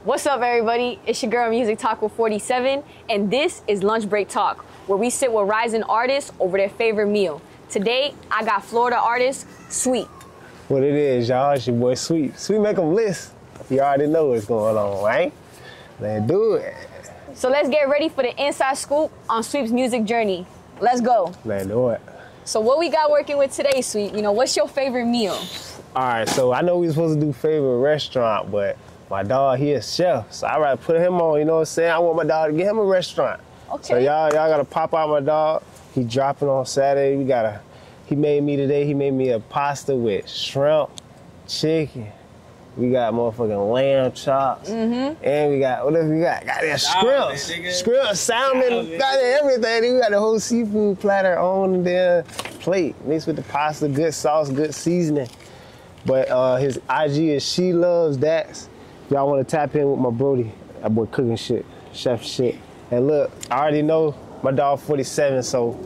What's up, everybody? It's your girl, Music Taco 47, and this is Lunch Break Talk, where we sit with rising artists over their favorite meal. Today, I got Florida artist, Sweet. What it is, y'all, it's your boy Sweet. Sweet make them list. You already know what's going on, right? Let's do it. So let's get ready for the inside scoop on Sweet's music journey. Let's go. Let's do it. So what we got working with today, Sweet? You know, what's your favorite meal? All right, so I know we supposed to do favorite restaurant, but my dog, he a chef, so I rather put him on, you know what I'm saying? I want my dog to get him a restaurant. Okay. So y'all gotta pop out my dog. He dropping on Saturday. He made me a pasta with shrimp, chicken. We got motherfucking lamb chops. And we got, what else we got? Goddamn shrimp, salmon, goddamn everything. We got the whole seafood platter on the plate, mixed with the pasta, good sauce, good seasoning. But his IG is She Loves Dax. Y'all want to tap in with my Brody, that boy cooking shit, chef shit. And look, I already know my dog 47, so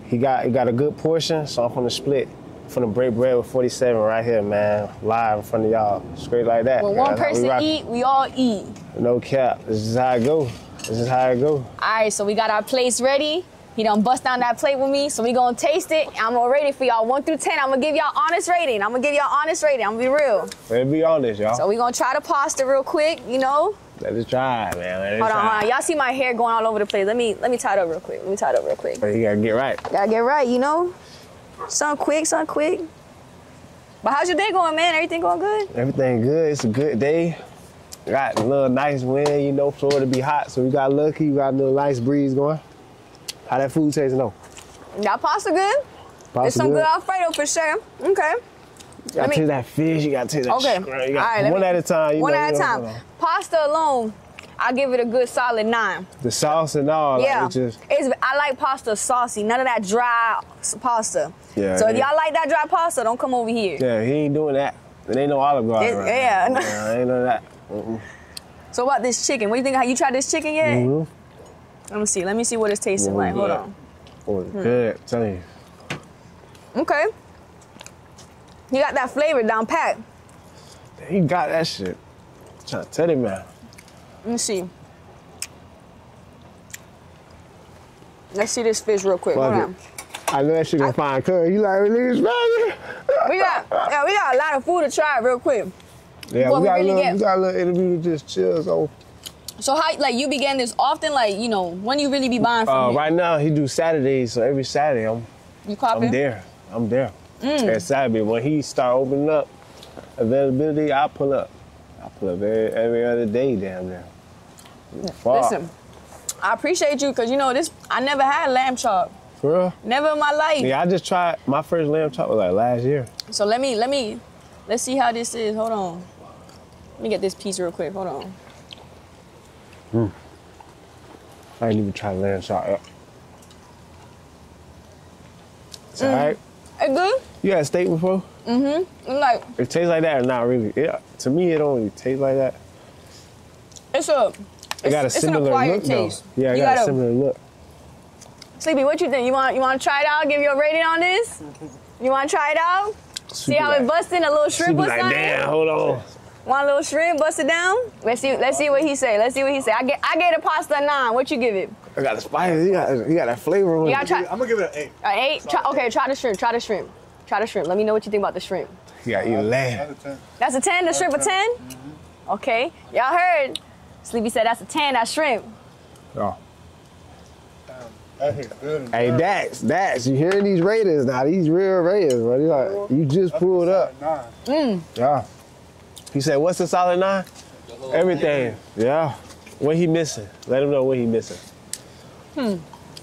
he got a good portion, so I'm finna split. I'm finna break bread with 47 right here, man, live in front of y'all, straight like that. When one person eat, we all eat. No cap, this is how it go. All right, so we got our plates ready. He done bust down that plate with me, so we gonna taste it. I'm gonna rate it for y'all 1 through 10. I'm gonna give y'all honest rating. I'm gonna be real. Let's be honest, y'all. So we gonna try the pasta real quick, you know? Let us try it, man. Hold on. Y'all see my hair going all over the place. Let me tie it up real quick. But you gotta get right. Gotta get right, you know? Something quick. But how's your day going, man? Everything going good? Everything good. It's a good day. Got a little nice wind, you know, Florida be hot, so we got lucky. We got a little nice breeze going. How that food tastes, though? Y'all pasta good? There's some good Alfredo for sure. Okay. You gotta taste that fish, you gotta taste that shrimp. You got one at a time. One at a time. Pasta alone, I'll give it a good solid 9. The sauce and all. Yeah. Like, I like pasta saucy, none of that dry pasta. Yeah. So if y'all like that dry pasta, don't come over here. Yeah, he ain't doing that. It ain't no Olive Garden. Yeah. Ain't none of that. So about this chicken, what do you think? Have you tried this chicken yet? Let me see what it's tasting like. Hold on. Oh, it's good, I'm telling you. Okay. You got that flavor down pat. He got that shit. I'm trying to tell you, man. Let me see. Let's see this fish real quick. Hold on. I know that shit gonna find cuz. You like, niggas, we got a lot of food to try real quick. Yeah, we got a little interview to just chill, So how, like, you began this often, like, you know, when you really be buying from him? Right now, he do Saturdays, so every Saturday I'm there. Every Saturday, when he start opening up availability, I pull up. Every other day down there. Listen, I appreciate you, because, you know, I never had lamb chop. For real? Never in my life. Yeah, I just tried, my first lamb chop was like last year. So let's see how this is. Hold on. Let me get this piece real quick. Hold on. I ain't even tried lamb chop yet. It's all right. It good? You had steak before? Like, it tastes like that or not really? Yeah, to me, it don't really taste like that. It got a similar look, taste. Though. Yeah, it got a similar look. Sleepy, what you think? You want to try it out? Give you a rating on this? You want to try it out? See how it busting? A little shrimp or something? Damn, hold on. Want a little shrimp, bust it down? Let's see what he say. I gave the pasta a 9. What you give it? I got the spice. He got that flavor on it. I'm gonna give it an 8. An 8? Okay, try the shrimp. Let me know what you think about the shrimp. You got eat lamb. That's a 10? The shrimp a 10? Okay. Y'all heard. Sleepy said that's a 10, that shrimp. Oh. That hit good. Hey, Dax, you hearing these ratings now? These real ratings, bro. Like, you just pulled up. 9. Yeah. He said, what's the solid 9? Everything. Yeah. What he missing? Let him know what he missing.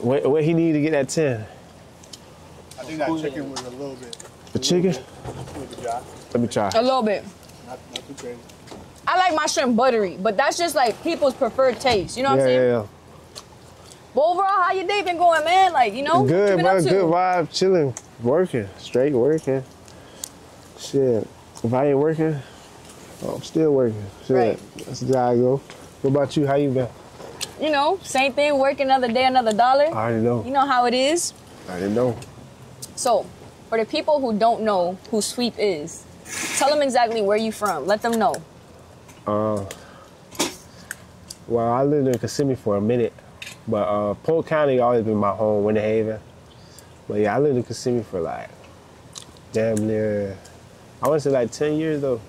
What he need to get that 10? I think that chicken was a little bit. The chicken? Let me try. A little bit. Not too crazy. I like my shrimp buttery, but that's just like people's preferred taste. You know what I'm saying? Yeah. But overall, how your day been going, man? Like, you know? Good, bro. Good vibe. Chilling. Working. Straight working. Shit. If I ain't working, I'm still working. Shit. Right. That's how I go. What about you? How you been? You know, same thing. Work another day, another dollar. I already know. You know how it is. I didn't know. So, for the people who don't know who Sweep is, tell them exactly where you from. Let them know. Well, I lived in Kissimmee for a minute, but Polk County always been my home, Winter Haven. But yeah, I lived in Kissimmee for like damn near, I want to say like 10 years though.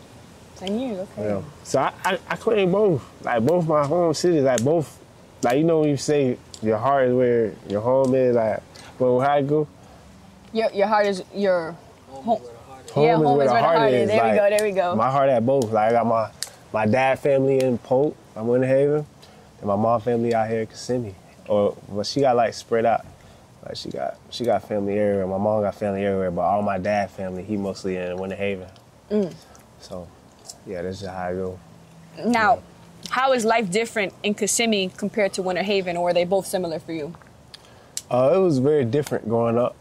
10 years, okay. You know? So I claim both, like both my home cities, like both, like you know when you say your heart is where your home is, like, but how it go? Your heart is your home. Home is where the heart is. There like, we go, there we go. My heart at both. Like I got my dad family in Polk, I'm Winter Haven, and my mom family out here in Kissimmee. But she got like spread out. Like she got family everywhere. My mom got family everywhere, but all my dad family, he mostly in Winter Haven. So yeah, that's just how I go. Now, how is life different in Kissimmee compared to Winter Haven, or are they both similar for you? It was very different growing up.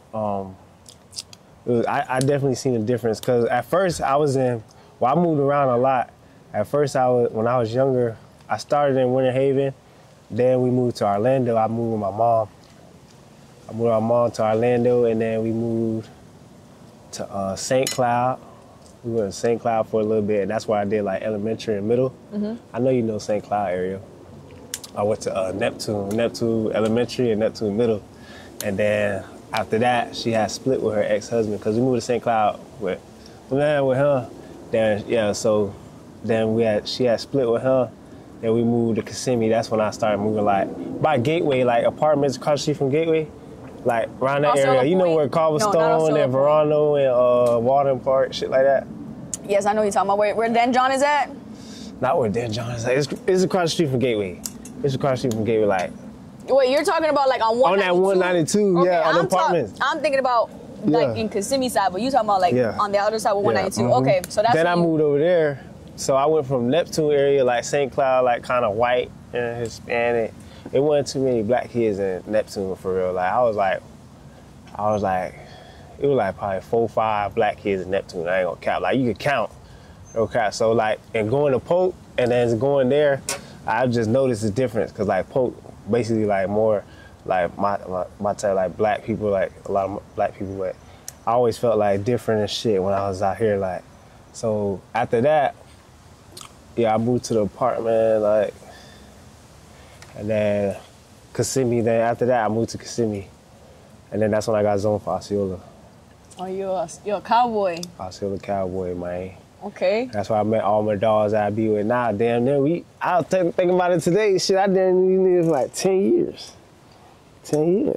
I definitely seen a difference because at first I moved around a lot. At first when I was younger, I started in Winter Haven. Then we moved to Orlando. I moved with my mom. I moved with my mom to Orlando, and then we moved to St. Cloud. We went to St. Cloud for a little bit, and that's where I did like elementary and middle. I know you know St. Cloud area. I went to Neptune Elementary and Neptune Middle. And then after that, she had split with her ex-husband because we moved to St. Cloud with her. Then she had split with her. Then we moved to Kissimmee. That's when I started moving like by Gateway, like apartments across the street from Gateway, like around that area. You know where Cobblestone and Verano and Walden Park, shit like that. Yes, I know you're talking about where Dan John is at. Not where Dan John is at. It's across the street from Gateway. It's across the street from Gateway, like. Wait, you're talking about like on 192? On that 192, okay, yeah, on the apartments. I'm thinking about like in Kissimmee side, but you talking about like on the other side with 192. Okay, so that's then I moved over there. So I went from Neptune area, like St. Cloud, like kind of white and Hispanic. It wasn't too many black kids in Neptune for real. Like I was like, it was like probably 4 or 5 black kids in Neptune. I ain't gonna count. Like you could count. Okay, so like, and going to Polk and then going there, I just noticed the difference because like Polk, basically like more like my type, like black people, like a lot of black people, but I always felt like different and shit when I was out here. Like, so after that, yeah, I moved to the apartment, like, and then Kissimmee. Then after that, I moved to Kissimmee, and then that's when I got zoned for Osceola. Oh, you're a cowboy. Osceola cowboy, man. Okay. That's why I met all my dogs that I be with now. Damn near I was thinking about it today. Shit, I didn't live for like 10 years. 10 years.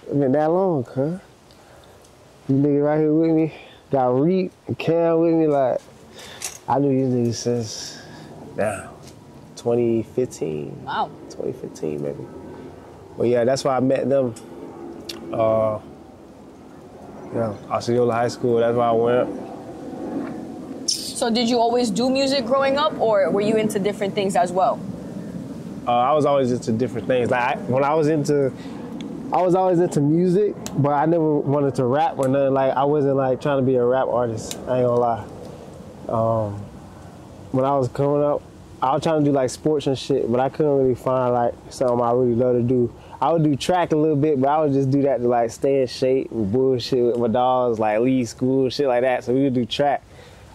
It's been that long, huh? You niggas right here with me. Got Reed and Cam with me. Like, I knew these niggas since, 2015. Wow. 2015, maybe. But yeah, that's why I met them. Osceola High School, that's why I went. So did you always do music growing up, or were you into different things as well? I was always into different things. Like I was always into music, but I never wanted to rap or nothing. Like I wasn't like trying to be a rap artist. I ain't gonna lie. When I was coming up, I was trying to do like sports and shit, but I couldn't really find like something I really love to do. I would do track a little bit, but I would just do that to like stay in shape and bullshit with my dogs, like leave school, shit like that. So we would do track.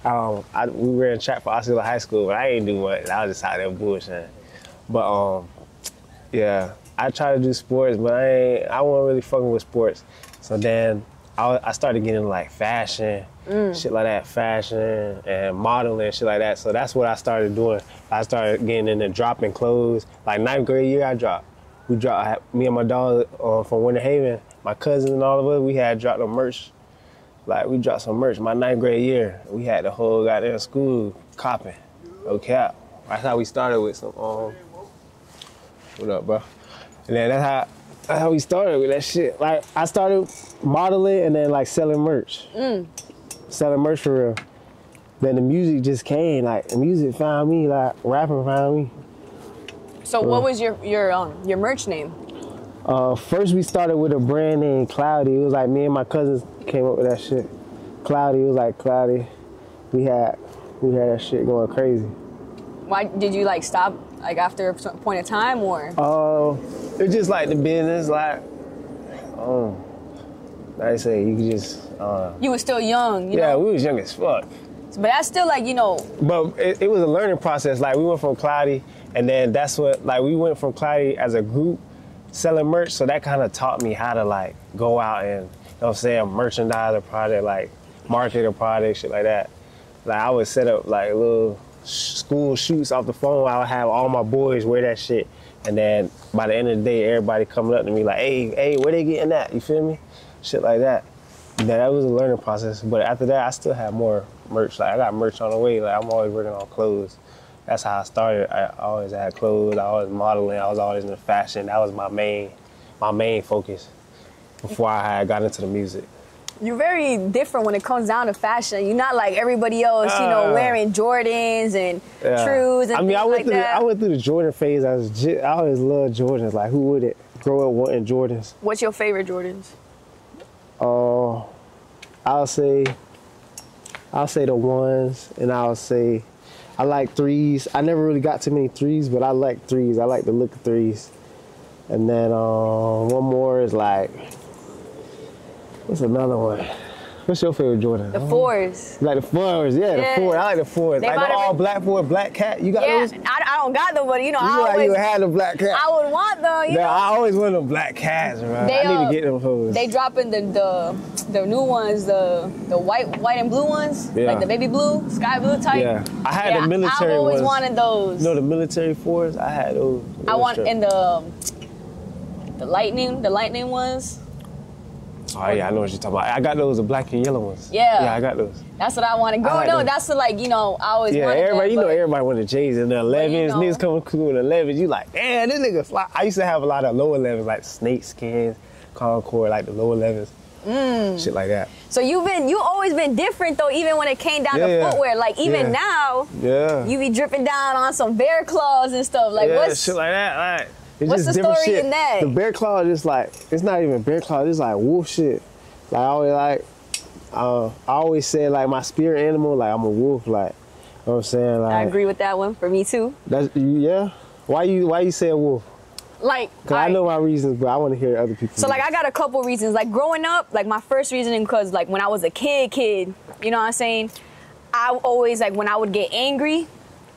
We were in track for Osceola High School, but I ain't do much. I was just out there bullshitting. But yeah, I tried to do sports, but I wasn't really fucking with sports. So then I started getting into like fashion, shit like that, fashion and modeling, shit like that. So that's what I started doing. I started getting into dropping clothes. Like 9th grade year, I dropped. Me and my dog from Winter Haven, my cousins and all of us, we had dropped the merch. Like, we dropped some merch. My 9th grade year, we had the whole goddamn school copping. No cap. That's how we started with some, what up, bro? And then that's how we started with that shit. Like, I started modeling and then, like, selling merch. Selling merch for real. Then the music just came. Like, the music found me. Like, rapping found me. So what was your merch name? First we started with a brand named Cloudy. It was like me and my cousins came up with that shit. Cloudy, it was like Cloudy. We had that shit going crazy. Why did you like stop like after a point of time, or? It's just like the business, like like I say, you could just You were still young, you know? Yeah, we was young as fuck. But that's still like, you know. But it was a learning process. Like we went from Cloudy And then that's what, like, we went from Cloudy as a group selling merch, so that kind of taught me how to, like, go out and, you know what I'm saying, merchandise a product, like, market a product, shit like that. Like, I would set up, like, little school shoots off the phone. I would have all my boys wear that shit. And then by the end of the day, everybody coming up to me like, hey, where they getting that? You feel me? Shit like that. That was a learning process. But after that, I still have more merch. Like, I got merch on the way. Like, I'm always working on clothes. That's how I started. I always had clothes. I was modeling. I was always in the fashion. That was my main focus before I had got into the music. You're very different when it comes down to fashion. You're not like everybody else, you know, wearing Jordans and Trues and things like that. I went through the Jordan phase. I always loved Jordans. Like, who wouldn't grow up wanting Jordans? What's your favorite Jordans? I'll say the ones, and I'll say I like threes. I never really got too many threes, but I like threes. I like the look of threes. And then one more is like, what's another one? What's your favorite Jordan? The fours. Like the fours, yeah, the fours. I like the fours. Like the all black fours, black cat. You got those? I don't got them, but you know, you I always had the black cat. I would want them. You know? I always want them black cats, bro. I need to get them hoes. They dropping the new ones, the white and blue ones, like the baby blue, sky blue type. Yeah, I had the military ones. I always wanted those. No, the military fours. I had those. I want in the lightning ones. Oh yeah, I know what you're talking about. I got those, the black and yellow ones. Yeah, I got those. That's what I wanted. Growing up, that's the, like, you know, I always wanted everybody, them, everybody wanted J's and the 11s. You know. Niggas coming cool with 11s. You like, damn, this nigga fly. I used to have a lot of low 11s, like snake skins, Concord, like the low 11s, shit like that. So you always been different though, even when it came down to footwear. Like even now, you be dripping down on some bear claws and stuff. Like what's shit like that? Like, it's what's just the different story shit. in that? The bear claw is just like, it's not even bear claw. It's like wolf shit. Like I always say, like, my spirit animal, like, I'm a wolf, like, you know what I'm saying? Like, I agree with that one, for me too. Yeah? Why you say a wolf? Like, Cause I know my reasons, but I want to hear other people. So, like, I got a couple reasons. Like, growing up, like, my first reasoning, because, like, when I was a kid, you know what I'm saying? I always, like, when I would get angry,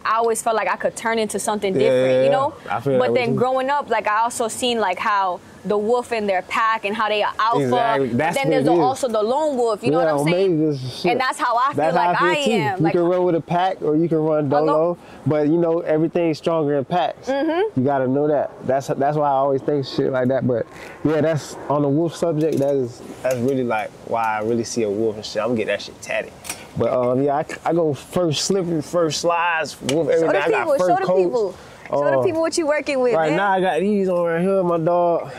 I always felt like I could turn into something different, you know? I feel but then growing up, like, I also seen, like, how the wolf in their pack and how they are alpha. Exactly. But then there's also the lone wolf, you know what I'm saying? And that's how I feel like I am. You can run with a pack or you can run dolo, but you know, everything's stronger in packs. You gotta know that. That's why I always think shit like that. But yeah, that's on the wolf subject, that's really like why I really see a wolf and shit. I'm gonna get that shit tatted. But yeah, I go first slippery, first slides, wolf everything. I got fur coats. Show the people what you working with, right man. Now I got these on right here. My dog,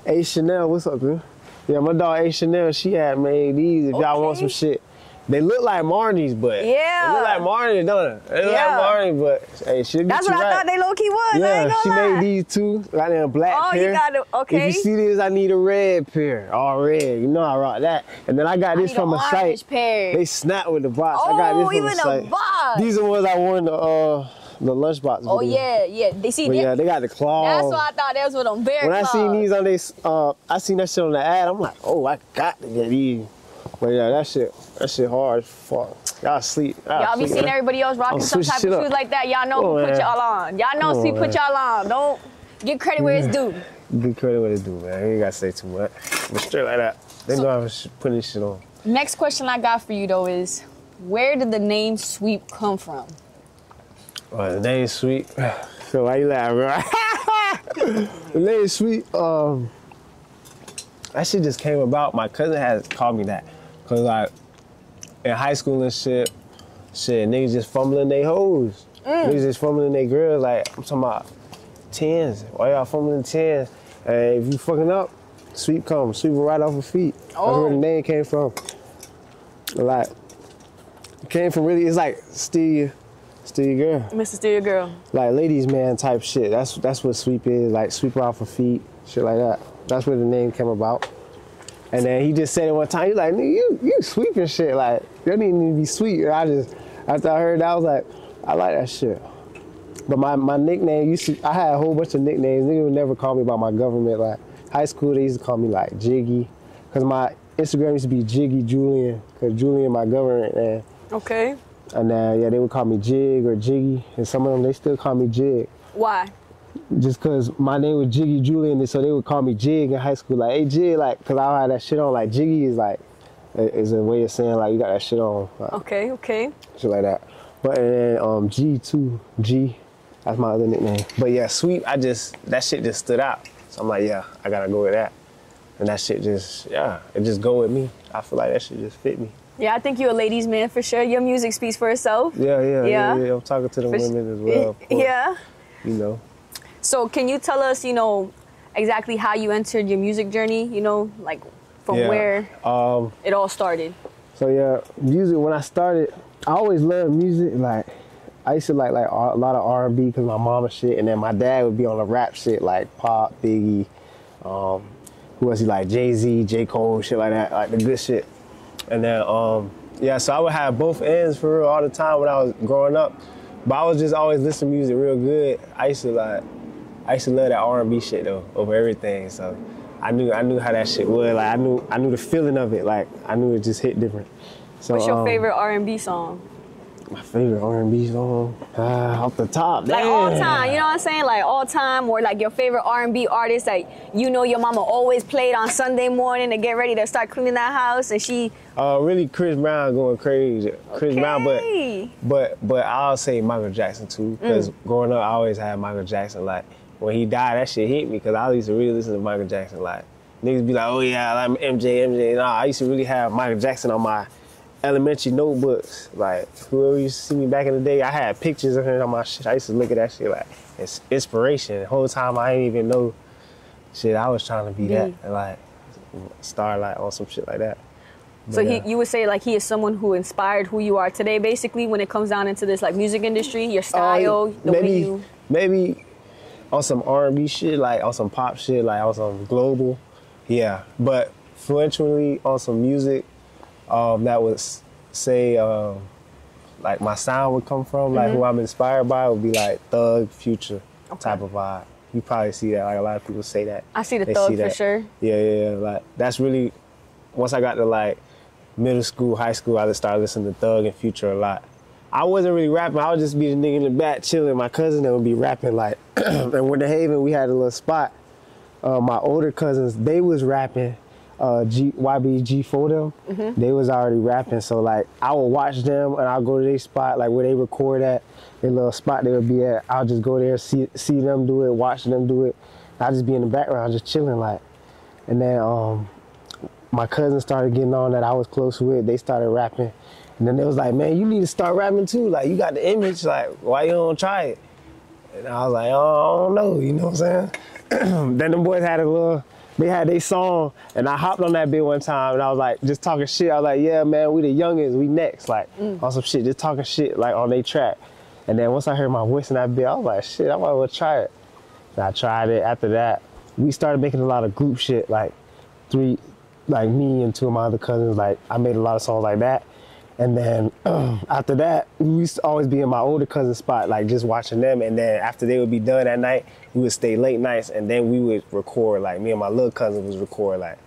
A Chanel. What's up, man? Yeah, my dog A Chanel, she had made these. If y'all want some shit, they look like Marnie's, but they look like Marnie, don't it? They look like Marnie, but hey, she'll get That's you what I thought they low key was. Yeah, she made these two. Got them black pair. You got it. Okay. If you see this, I need a red pair, all red. You know I rock that. And then I got this from a site. Pair. They snap with the box. I got this from a site. Even a box. These are the ones I wore in the lunchbox video. Oh yeah. They see. Yeah, they got the claws. That's why I thought that was with them bear claws. When I seen these on they, I seen that shit on the ad. I'm like, oh, I got to get these. But yeah, that shit hard as fuck. Y'all sleep. Y'all be seeing everybody else rocking some type of shoes like that. Y'all know who put y'all on. Y'all know who put y'all on. Don't give credit where it's due. Give credit where it's due, man. You ain't gotta say too much. But straight like that. They know I'm putting this shit on. Next question I got for you though is, where did the name Sweep come from? The name Sweep. So why you laughing, bro? The name Sweep. That shit just came about. My cousin had called me that. Cause like in high school and shit, niggas just fumbling their hoes. Niggas just fumbling their girls. Like, I'm talking about 10s. Why y'all fumbling 10s? And if you fucking up, Sweep comes. Sweep right off her feet. That's where the name came from. Like, it came from really, it's like steal your girl. Mr. Steal Your Girl. Like ladies man type shit. That's what Sweep is. Like sweep her off her feet, shit like that. That's where the name came about. And then he just said it one time, he like, nigga, you sweeping shit. Like, you don't even need to be sweet. And after I heard that, I was like, I like that shit. But my nickname, I had a whole bunch of nicknames. Niggas would never call me by my government. Like, high school, they used to call me like Jiggy. Cause my Instagram used to be Jiggy Julian. Cause Julian, my government name. Okay. And then, yeah, they would call me Jig or Jiggy. And some of them, they still call me Jig. Why? Just cause my name was Jiggy Julian, so they would call me Jig in high school. Like, hey Jig, like, cause I had that shit on. Like, Jiggy is like, is a way of saying like you got that shit on. Like, Okay. shit like that. But and then G2, G, that's my other nickname. But yeah, Sweep, that shit just stood out. So I'm like, yeah, I gotta go with that. And that shit just, yeah, it just go with me. I feel like that shit just fit me. Yeah, I think you're a ladies' man for sure. Your music speaks for itself. Yeah. I'm talking to the women as well. Of course, yeah. You know. So can you tell us, exactly how you entered your music journey, like from where it all started? So yeah, music, when I started, I always loved music. Like, I used to like a lot of R&B because my mom and shit, and then my dad would be on the rap shit like Pop, Biggie, who was he like, Jay-Z, J. Cole, shit like that, like the good shit. And then, so I would have both ends for real all the time when I was growing up. But I was just always listening to music real good. I used to love that R&B shit though, over everything. So I knew how that shit was. Like I knew the feeling of it. Like I knew it just hit different. So what's your favorite R&B song? My favorite R&B song, off the top. Like damn. all time, you know what I'm saying? Like all time, or like your favorite R&B artist that your mama always played on Sunday morning to get ready to start cleaning that house, and she. Really Chris Brown going crazy. Chris Brown, but I'll say Michael Jackson too, because growing up I always had Michael Jackson. Like when he died, that shit hit me because I used to really listen to Michael Jackson. Like niggas be like, oh yeah, I like MJ. Nah, I used to really have Michael Jackson on my elementary notebooks. Like whoever used to see me back in the day, I had pictures of him on my shit. I used to look at that shit like it's inspiration. The whole time I didn't even know shit. I was trying to be that and like start like on some shit like that. But, so you would say like he is someone who inspired who you are today, basically, when it comes down into this like music industry, your style, the way you. Maybe on some R&B shit, like on some pop shit, like on some global, yeah. But influentially on some music. That would say like my sound would come from, like who I'm inspired by would be like Thug, Future type of vibe. You probably see that, like a lot of people say that. I see the Thug for sure. Yeah, like that's really, once I got to like middle school, high school, I just started listening to Thug and Future a lot. I wasn't really rapping, I would just be the nigga in the back chilling. My cousin that would be rapping like, and with the Haven we had a little spot. My older cousins, they was rapping. YBG4 them, they was already rapping, so like I would watch them and I'll go to their spot, like where they record at, their little spot they would be at. I'll just go there, see them do it, watch them do it. I'll just be in the background just chilling like. And then my cousins started getting on that I was close with, they started rapping. And then they was like, man, you need to start rapping too, like you got the image, like why you don't try it? And I was like, oh, I don't know, you know what I'm saying? Then them boys had they had their song, and I hopped on that bit one time, and I was like, just talking shit. I was like, yeah, man, we the youngest, we next, like, on some shit, just talking shit, like, on their track. And then once I heard my voice in that bit, I was like, shit, I might as well try it. And I tried it. After that, we started making a lot of group shit, like, me and two of my other cousins, like, I made a lot of songs like that. And then after that, we used to always be in my older cousin's spot, like just watching them. And then after they would be done at night, we would stay late nights and then we would record, like me and my little cousin was record, like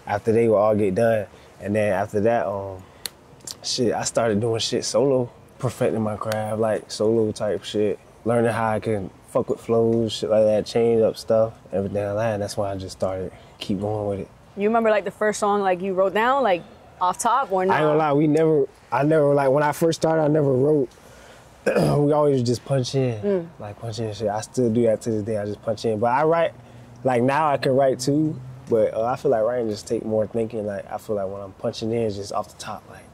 after they would all get done. And then after that, I started doing shit solo, perfecting my craft, like solo type shit, learning how I can fuck with flows, shit like that, change up stuff, everything like that. And that's why I just started, keep going with it. You remember like the first song like you wrote down, like off top or not? I ain't gonna lie, I never, like when I first started, I never wrote. We always just punch in, like punch in shit. I still do that to this day, I just punch in. But I write, like now I can write too, but I feel like writing just take more thinking. Like I feel like when I'm punching in, it's just off the top, like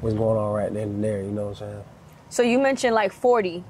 what's going on right then and there, you know what I'm saying? So you mentioned like 40.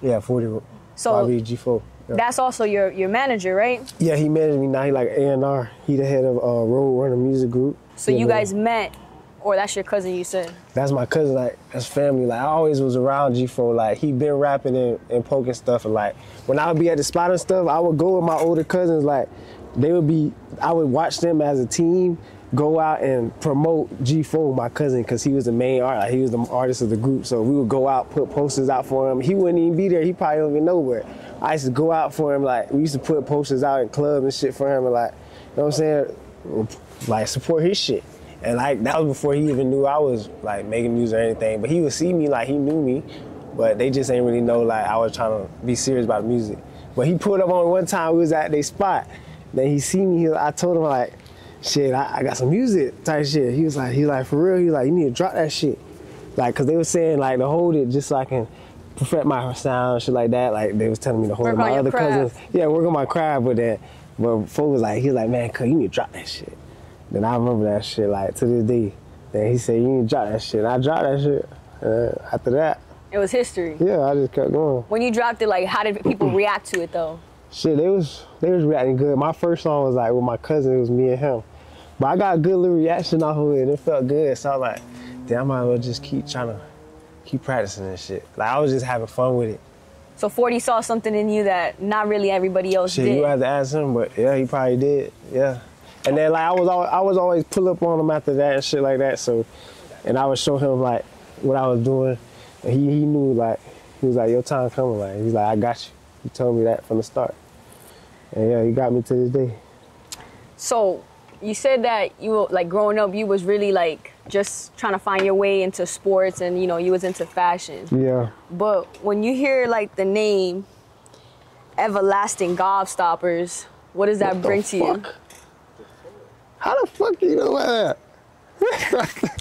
Yeah, 40, so YBG4. Yeah. That's also your manager, right? Yeah, he managed me now, he like A&R. He the head of Road Runner Music Group. So you guys met, or that's your cousin you said? That's my cousin, like, that's family. Like, I always was around G4. Like, he been rapping and poking stuff. And, like, when I would be at the spot and stuff, I would go with my older cousins. Like, I would watch them as a team go out and promote G4, my cousin, because he was the main artist. Like, he was the artist of the group. So we would go out, put posters out for him. He wouldn't even be there. He probably don't even know where. I used to go out for him. Like, we used to put posters out in clubs and shit for him. And, like, you know what I'm saying? Like, support his shit. And like that was before he even knew I was like making music or anything. But he would see me like he knew me, but they just ain't really know like I was trying to be serious about music. But he pulled up on one time. We was at their spot. Then he see me. I told him like, shit, I got some music type shit. He was like, for real. He was like, you need to drop that shit. Like, cause they was saying like to hold it just so I can perfect my sound, shit like that. Like they was telling me to hold it. My other cousins, yeah, work on my craft with that. But folks was like, he was like, man, cuz you need to drop that shit. Then I remember that shit like to this day. Then he said, you need to drop that shit. And I dropped that shit. After that, it was history. Yeah, I just kept going. When you dropped it, like, how did people react to it though? Shit, they was reacting good. My first song was like with my cousin. It was me and him. But I got a good little reaction off of it. It felt good. So I was like, damn, I might as well just keep practicing and shit. Like I was just having fun with it. So 40 saw something in you that not really everybody else did. You had to ask him, but yeah, he probably did. Yeah. And then like I was always pull up on him after that and shit like that. So, and I would show him like what I was doing, and he knew like he was like, your time coming. Like he's like, I got you. He told me that from the start. And yeah, he got me to this day. So you said that you were like growing up, you was really like just trying to find your way into sports, and you know you was into fashion. Yeah. But when you hear like the name Everlasting Gobstoppers, what does that bring to you? How the fuck do you know about that?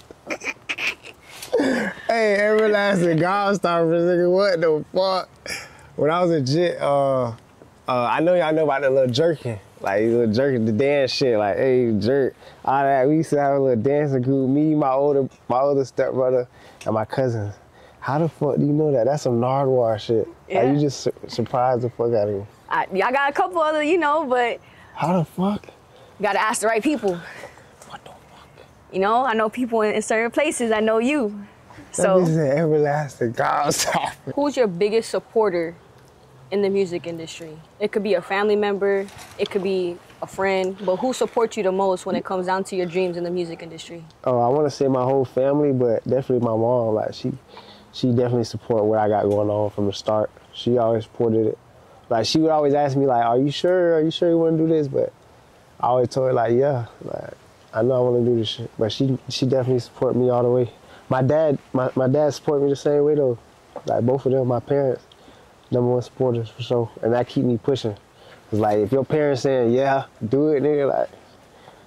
Hey, Everlasting Gobstoppers, nigga, what the fuck? When I was a jit, I know y'all know about the little jerking. Like, little jerking, the dance shit, like, hey, jerk. All that. We used to have a little dancing group, me, my older stepbrother, and my cousins. How the fuck do you know that? That's some Nardwuar shit. Yeah. Like, you just surprised the fuck out of me. I got a couple other, you know, but... How the fuck? You gotta ask the right people. What the fuck? You know, I know people in certain places. I know you. So this is an Everlasting Gobstopper. Who's your biggest supporter in the music industry? It could be a family member, it could be a friend, but who supports you the most when it comes down to your dreams in the music industry? Oh, I want to say my whole family, but definitely my mom. Like she definitely support what I got going on from the start. She always supported it. Like she would always ask me like, "Are you sure? Are you sure you want to do this?" But I always told her like, "Yeah, like I know I want to do this shit." But she definitely support me all the way. My dad support me the same way though. Like both of them, my parents, #1 supporters for sure, and that keep me pushing. Cause like if your parents saying, "Yeah, do it," nigga, like.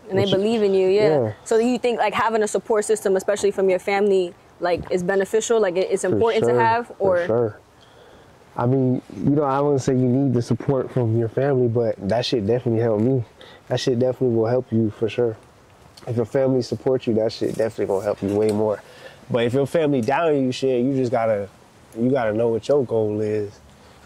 And they believe in you, yeah. So you think like having a support system, especially from your family, like is beneficial? Like it's important to have, or? For sure. I mean, you know, I wouldn't say you need the support from your family, but that shit definitely helped me. That shit definitely will help you for sure. If your family supports you, that shit definitely gonna help you way more. But if your family down you, shit, you gotta know what your goal is.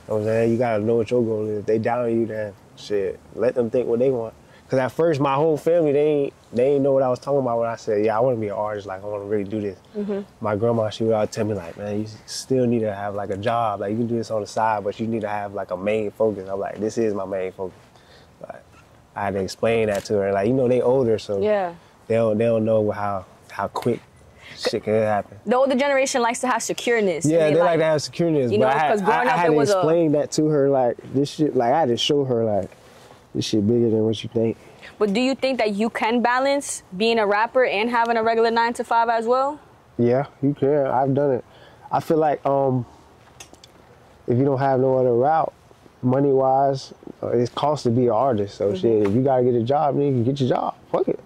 You know what I'm saying? You gotta know what your goal is. If they down you, then shit, let them think what they want. Cause at first my whole family, they ain't know what I was talking about when I said, yeah, I wanna be an artist, like I wanna really do this. Mm-hmm. My grandma, she would always tell me like, man, you still need to have like a job. Like you can do this on the side, but you need to have like a main focus. I'm like, this is my main focus. Like, I had to explain that to her. Like, you know, they older, so yeah. they don't know how quick shit can happen. The older generation likes to have secureness. Yeah, they like to have secureness. You know, because growing up, I had to explain that to her, like, this shit, like, I had to show her, like, this shit bigger than what you think. But do you think that you can balance being a rapper and having a regular 9-to-5 as well? Yeah, you can. I've done it. I feel like if you don't have no other route, money-wise, it costs to be an artist. So shit, if you gotta get a job, then you can get your job. Fuck it.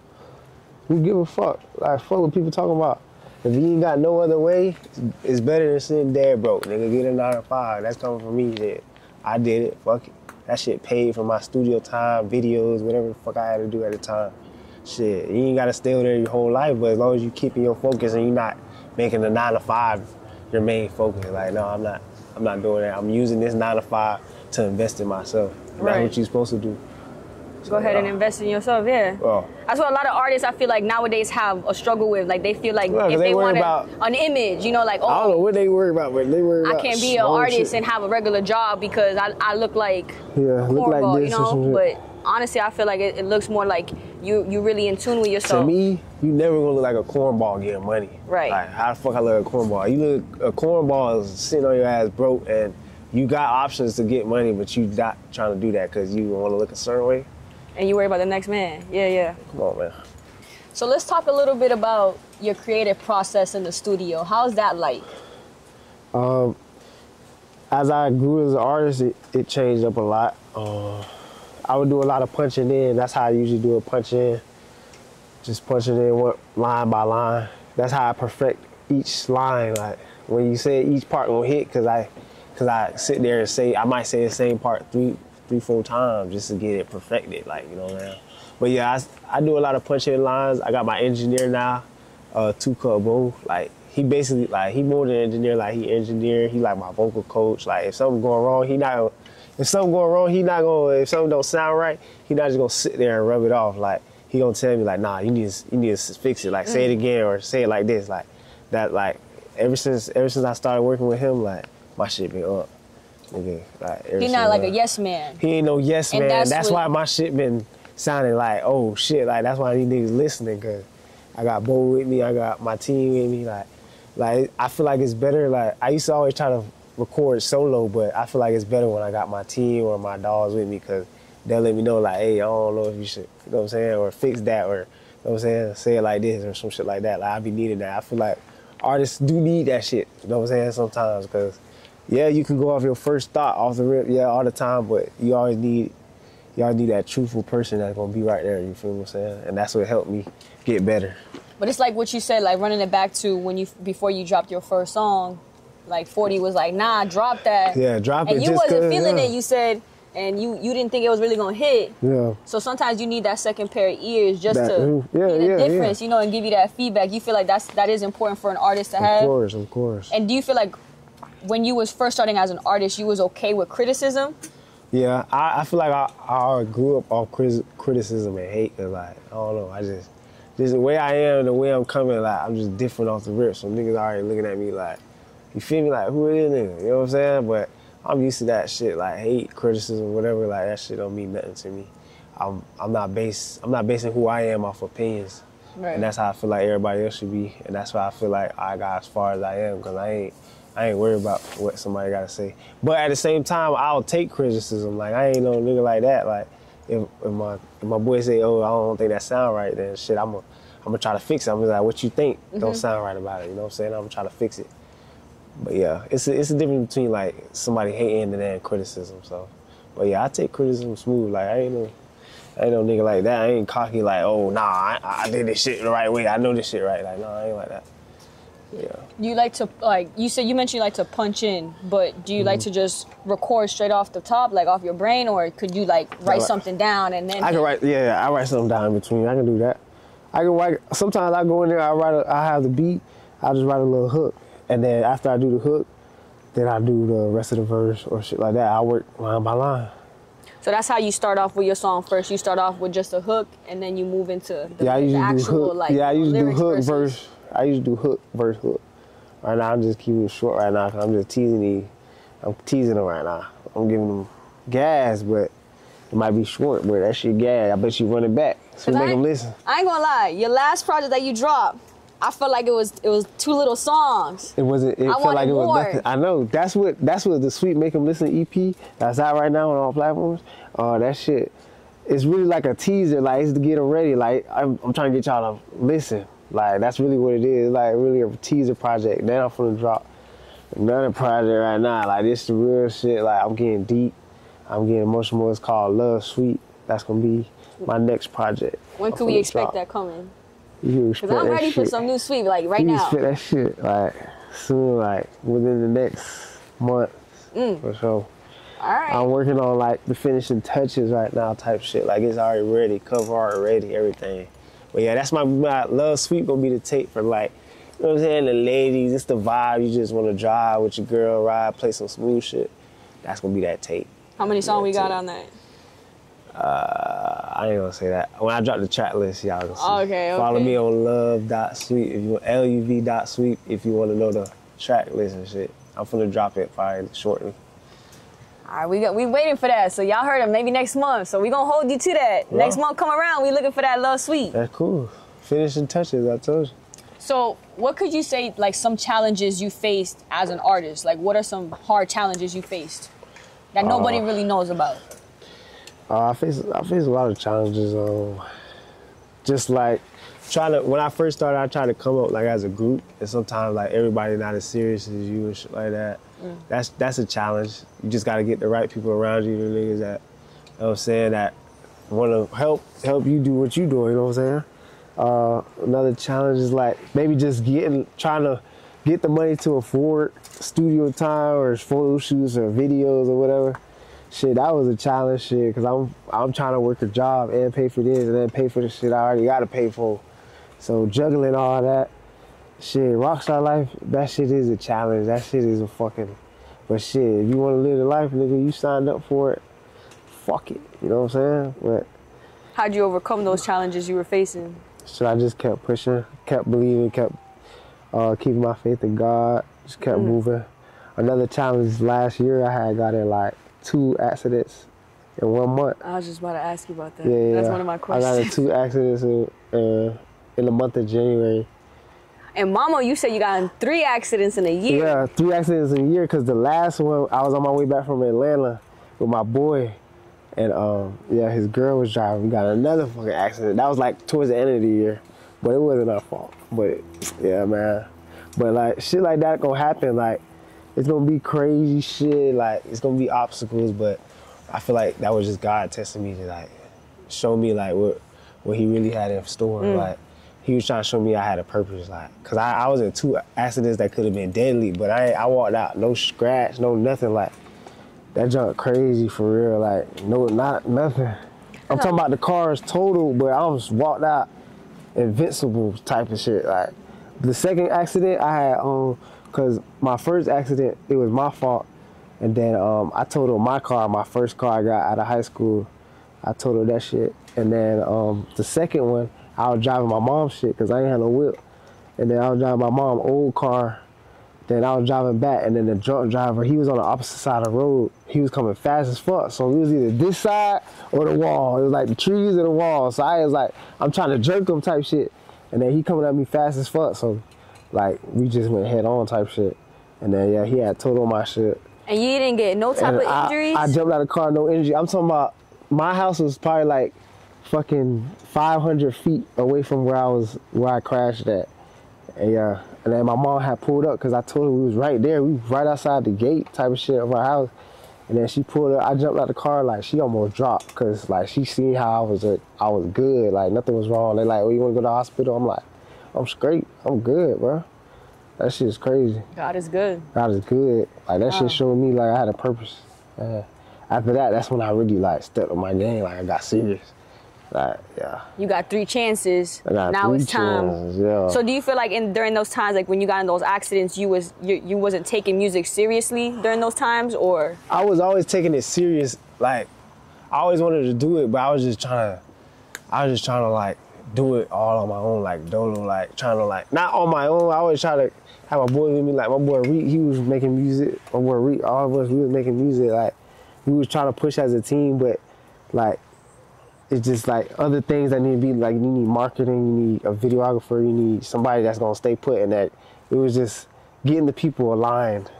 Who give a fuck? Like, fuck what people talking about. If you ain't got no other way, it's better than sitting there broke. Nigga, get a 9-to-5. That's coming from me. Shit. I did it. Fuck it. That shit paid for my studio time, videos, whatever the fuck I had to do at the time. Shit, you ain't gotta stay there your whole life, but as long as you keeping your focus and you're not making the 9-to-5 your main focus. Like, no, I'm not doing that. I'm using this 9-to-5 to invest in myself. Right. That's what you're supposed to do. Go ahead and invest in yourself, yeah. Oh. That's what a lot of artists, I feel like, nowadays have a struggle with. Like, they feel like if they want an image, you know, like, oh. I don't know what they worry about, but they worry about I can't be an artist and have a regular job because I look like horrible, you know? But honestly, I feel like it looks more like you really in tune with yourself. To me, you never gonna look like a cornball getting money. Right. Like, how the fuck I look like a cornball? You look, a cornball is sitting on your ass broke and you got options to get money, but you not trying to do that because you want to look a certain way. And you worry about the next man. Yeah, yeah. Come on, man. So let's talk a little bit about your creative process in the studio. How's that like? I as I grew as an artist, it changed up a lot. I would do a lot of punching in. That's how I usually do it, punch in. Just punching in one line by line. That's how I perfect each line. Like when you say each part gonna hit, cause I sit there and say, I might say the same part three, 4 times just to get it perfected, like, you know what I mean? But yeah, I do a lot of punching in lines. I got my engineer now, 2 Cup Boo. Like he basically, like he more than an engineer, like he engineer, he like my vocal coach. Like if something going wrong, if something don't sound right, he not just gonna sit there and rub it off. Like he gonna tell me like, nah, you need to fix it. Like say it again or say it like this. Like that. Like ever since I started working with him, like my shit been up. Nigga, like, He not like a yes man. He ain't no yes And man. That's why my shit been sounding like, oh shit. Like that's why these niggas listening, cause I got Bo with me, I got my team with me. Like I feel like it's better. Like I used to always try to record solo, but I feel like it's better when I got my team or my dogs with me, cause they'll let me know like, hey, I don't know if you should, you know what I'm saying, or fix that, or you know what I'm saying, say it like this or some shit like that. Like I be needing that. I feel like artists do need that shit, you know what I'm saying, sometimes, cause yeah, you can go off your first thought off the rip, yeah, all the time, but you always need that truthful person that's gonna be right there, you feel what I'm saying? And that's what helped me get better. But it's like what you said, like running it back to before you dropped your first song, like 40 was like, nah, drop that. Yeah, drop it. And you wasn't feeling it, you said, and you didn't think it was really gonna hit. Yeah. So sometimes you need that second pair of ears just to hear the difference, you know, and give you that feedback. You feel like that is important for an artist to have? Of course. And do you feel like when you was first starting as an artist, you was okay with criticism? Yeah, I feel like I grew up off criticism and hate, cause like, I don't know, I just the way I am, the way I'm coming, like, I'm just different off the rip. So niggas already looking at me like, you feel me, like, who is this nigga? You know what I'm saying? But I'm used to that shit, like hate, criticism, whatever, like that shit don't mean nothing to me. I'm not basing who I am off opinions. Right. And that's how I feel like everybody else should be. And that's why I feel like I got as far as I am, because I ain't worried about what somebody gotta say. But at the same time, I'll take criticism. Like I ain't no nigga like that. Like if my boy say, oh, I don't think that sound right, then shit, I'm gonna try to fix it. I'm like, what you think don't sound right about it? You know what I'm saying? I'm gonna try to fix it. But yeah, it's a difference between like somebody hating and then criticism. So, but yeah, I take criticism smooth. Like I ain't no nigga like that. I ain't cocky like, oh nah, I did this shit the right way. I know this shit right. Like no, I ain't like that. Yeah. You like to, like, you mentioned you like to punch in, but do you like to just record straight off the top, like off your brain, or could you like write something down and then? I can write, I write something down in between. I can do that. I can write, sometimes I go in there, I have the beat, I just write a little hook. And then after I do the hook, then I do the rest of the verse or shit like that. I work line by line. So that's how you start off with your song first. You start off with just a hook and then you move into the actual, hook. like, I usually do hook, verses. Verse. I usually do hook, verse, hook. Right now, I'm just keeping it short right now, because I'm just teasing them right now. I'm giving them gas, but it might be short, but that shit gas. I bet you run it back, so make them listen. I ain't gonna lie, your last project that you dropped, I felt like it was 2 little songs. It wasn't, it felt like it was nothing. I know, that's what the Sweet Make 'Em Listen EP that's out right now on all platforms. That shit, it's really like a teaser, like it's to get them ready. Like I'm trying to get y'all to listen. Like, that's really what it is, like really a teaser project. Then I'm finna drop another project right now. Like, this the real shit. Like, I'm getting deep. I'm getting emotional. It's called Love Sweet. That's gonna be my next project. When can we expect that coming? Because I'm ready for some new Sweet, like right now. You expect that shit, like, soon, like, within the next month, for sure. All right. I'm working on, like, the finishing touches right now type shit. Like, it's already ready, cover art ready, everything. But yeah, that's my Love Sweet gonna be the tape for, like, you know what I'm saying, the ladies. It's the vibe. You just want to drive with your girl, ride, play some smooth shit. That's gonna be that tape. How many songs we got on that? I ain't gonna say that. When I drop the track list, y'all gonna see. Okay. Follow me on love.sweet if you want, luv.sweet if you want to know the track list and shit. I'm finna drop it probably shortly. All right, we waiting for that. So y'all heard him, maybe next month. So we gonna hold you to that. Yeah. Next month come around, we looking for that Love Sweet. That's cool. Finishing touches, I told you. So what could you say, like, some challenges you faced as an artist? Like, what are some hard challenges you faced that nobody really knows about? I face a lot of challenges. Just like when I first started, I tried to come up like as a group, and sometimes like everybody not as serious as you and shit like that. that's a challenge. You just gotta get the right people around you, the niggas that, you know what I'm saying, that wanna help you do what you do, you know what I'm saying? Another challenge is like maybe just trying to get the money to afford studio time or photo shoots or videos or whatever. Shit, that was a challenge, shit, because I'm trying to work a job and pay for this and then pay for the shit I already got to pay for. So juggling all that, shit, rockstar life, that shit is a challenge. That shit is a fucking, but shit, if you want to live the life, nigga, you signed up for it, fuck it, you know what I'm saying? But how'd you overcome those challenges you were facing? so I just kept pushing, kept believing, kept keeping my faith in God, just kept moving. Another challenge last year, I had got in like 2 accidents in 1 month. I was just about to ask you about that. Yeah, That's one of my questions. I got in 2 accidents in the month of January. And Mama, you said you got in 3 accidents in a year. Yeah, 3 accidents in a year, because the last one, I was on my way back from Atlanta with my boy, and yeah, his girl was driving. We got another fucking accident. That was like towards the end of the year, but it wasn't our fault. But yeah, man. But like shit like that gonna happen. Like it's gonna be crazy shit. Like it's gonna be obstacles, but I feel like that was just God testing me to like show me like what He really had in store. Like He was trying to show me I had a purpose. Like, cause I was in 2 accidents that could have been deadly, but I walked out no scratch, no nothing. Like that junk crazy for real. Like no, not nothing. I'm talking about the car is total, but I almost walked out invincible type of shit. Like the second accident I had cause my first accident, it was my fault. And then I totaled my car, my first car I got out of high school. I totaled that shit. And then the second one, I was driving my mom's shit cause I ain't had no whip. And then I was driving my mom's old car. Then I was driving back, and then the drunk driver, he was on the opposite side of the road. He was coming fast as fuck. So it was either this side or the wall. It was like the trees or the wall. So I was like, I'm trying to jerk him type shit. And then he coming at me fast as fuck. So like, we just went head on type shit. And then yeah, he had total my shit. And you didn't get no type of injuries? I jumped out of the car, no injury. I'm talking about, my house was probably like fucking 500 feet away from where I crashed at. And yeah. And then my mom had pulled up because I told her we was right there. We was right outside the gate type of shit of our house. And then she pulled up. I jumped out the car, like she almost dropped because like she seen how I was good. Like nothing was wrong. They like, oh, you want to go to the hospital? I'm like, I'm straight. I'm good, bro. That shit is crazy. God is good. God is good. Like that shit showed me like I had a purpose. After that, that's when I really like stepped on my game. Like I got serious. Like, yeah. You got 3 chances. Now it's time. Chances, yeah. So do you feel like during those times, like when you got in those accidents, you wasn't taking music seriously during those times, or? I was always taking it serious. Like I always wanted to do it, but I was just trying to like do it all on my own, like dolo, like trying to like not on my own. I always try to have my boy with me. Like my boy Reek, he was making music. My boy Reek, all of us, we was making music. Like we was trying to push as a team, but like. It's just like other things that need to be like, you need marketing, you need a videographer, you need somebody that's gonna stay put in that. It was just getting the people aligned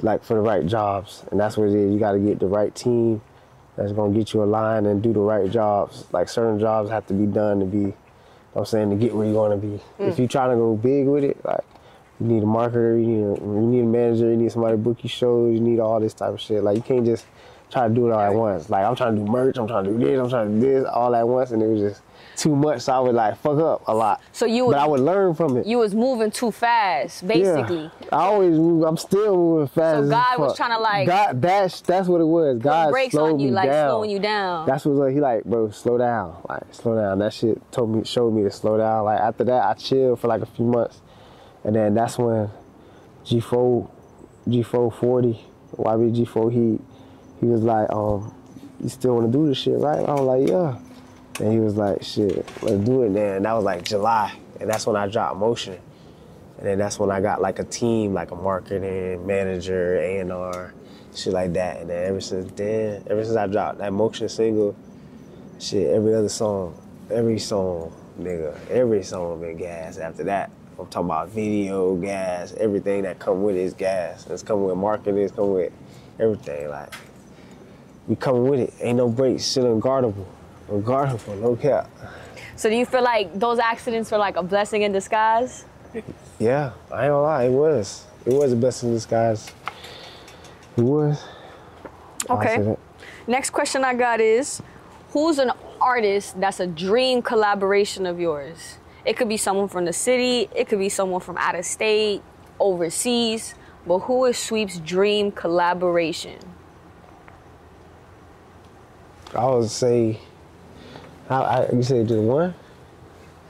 like for the right jobs. And that's what it is. You gotta get the right team that's gonna get you aligned and do the right jobs. Like certain jobs have to be done to be, you know what I'm saying, to get where you wanna be. If you're trying to go big with it, like you need a marketer, you need a manager, you need somebody to book your shows, you need all this type of shit. Like you can't just try to do it all at once. Like I'm trying to do merch, I'm trying to do this, I'm trying to do this all at once, and it was just too much. So I would like fuck up a lot. So but I would learn from it. You was moving too fast, basically. Yeah, I always move. I'm still moving fast. So God was trying to like. God, that's what it was. God slowed me like down. Slowing you down. That's what he like, bro. Slow down, like slow down. That shit showed me to slow down. Like after that, I chilled for like a few months, and then that's when G4 40, YBG4 he was like, you still want to do this shit, right? I was like, yeah. And he was like, shit, let's do it then. And that was like July. And that's when I dropped Motion. And then that's when I got like a team, like a marketing manager, A&R, shit like that. And then ever since I dropped that Motion single, shit, every song, nigga, every song been gas after that. I'm talking about video, gas, everything that come with it is gas. It's coming with marketing, it's coming with everything, like. We coming with it. Ain't no breaks. Shit unguardable. Unguardable, no cap. So do you feel like those accidents were like a blessing in disguise? Yeah, I ain't gonna lie, it was. It was a blessing in disguise. He was. I'll say Okay. that. Next question I got is, who's an artist that's a dream collaboration of yours? It could be someone from the city, it could be someone from out of state, overseas, but who is Sweep's dream collaboration? I would say, you say just one?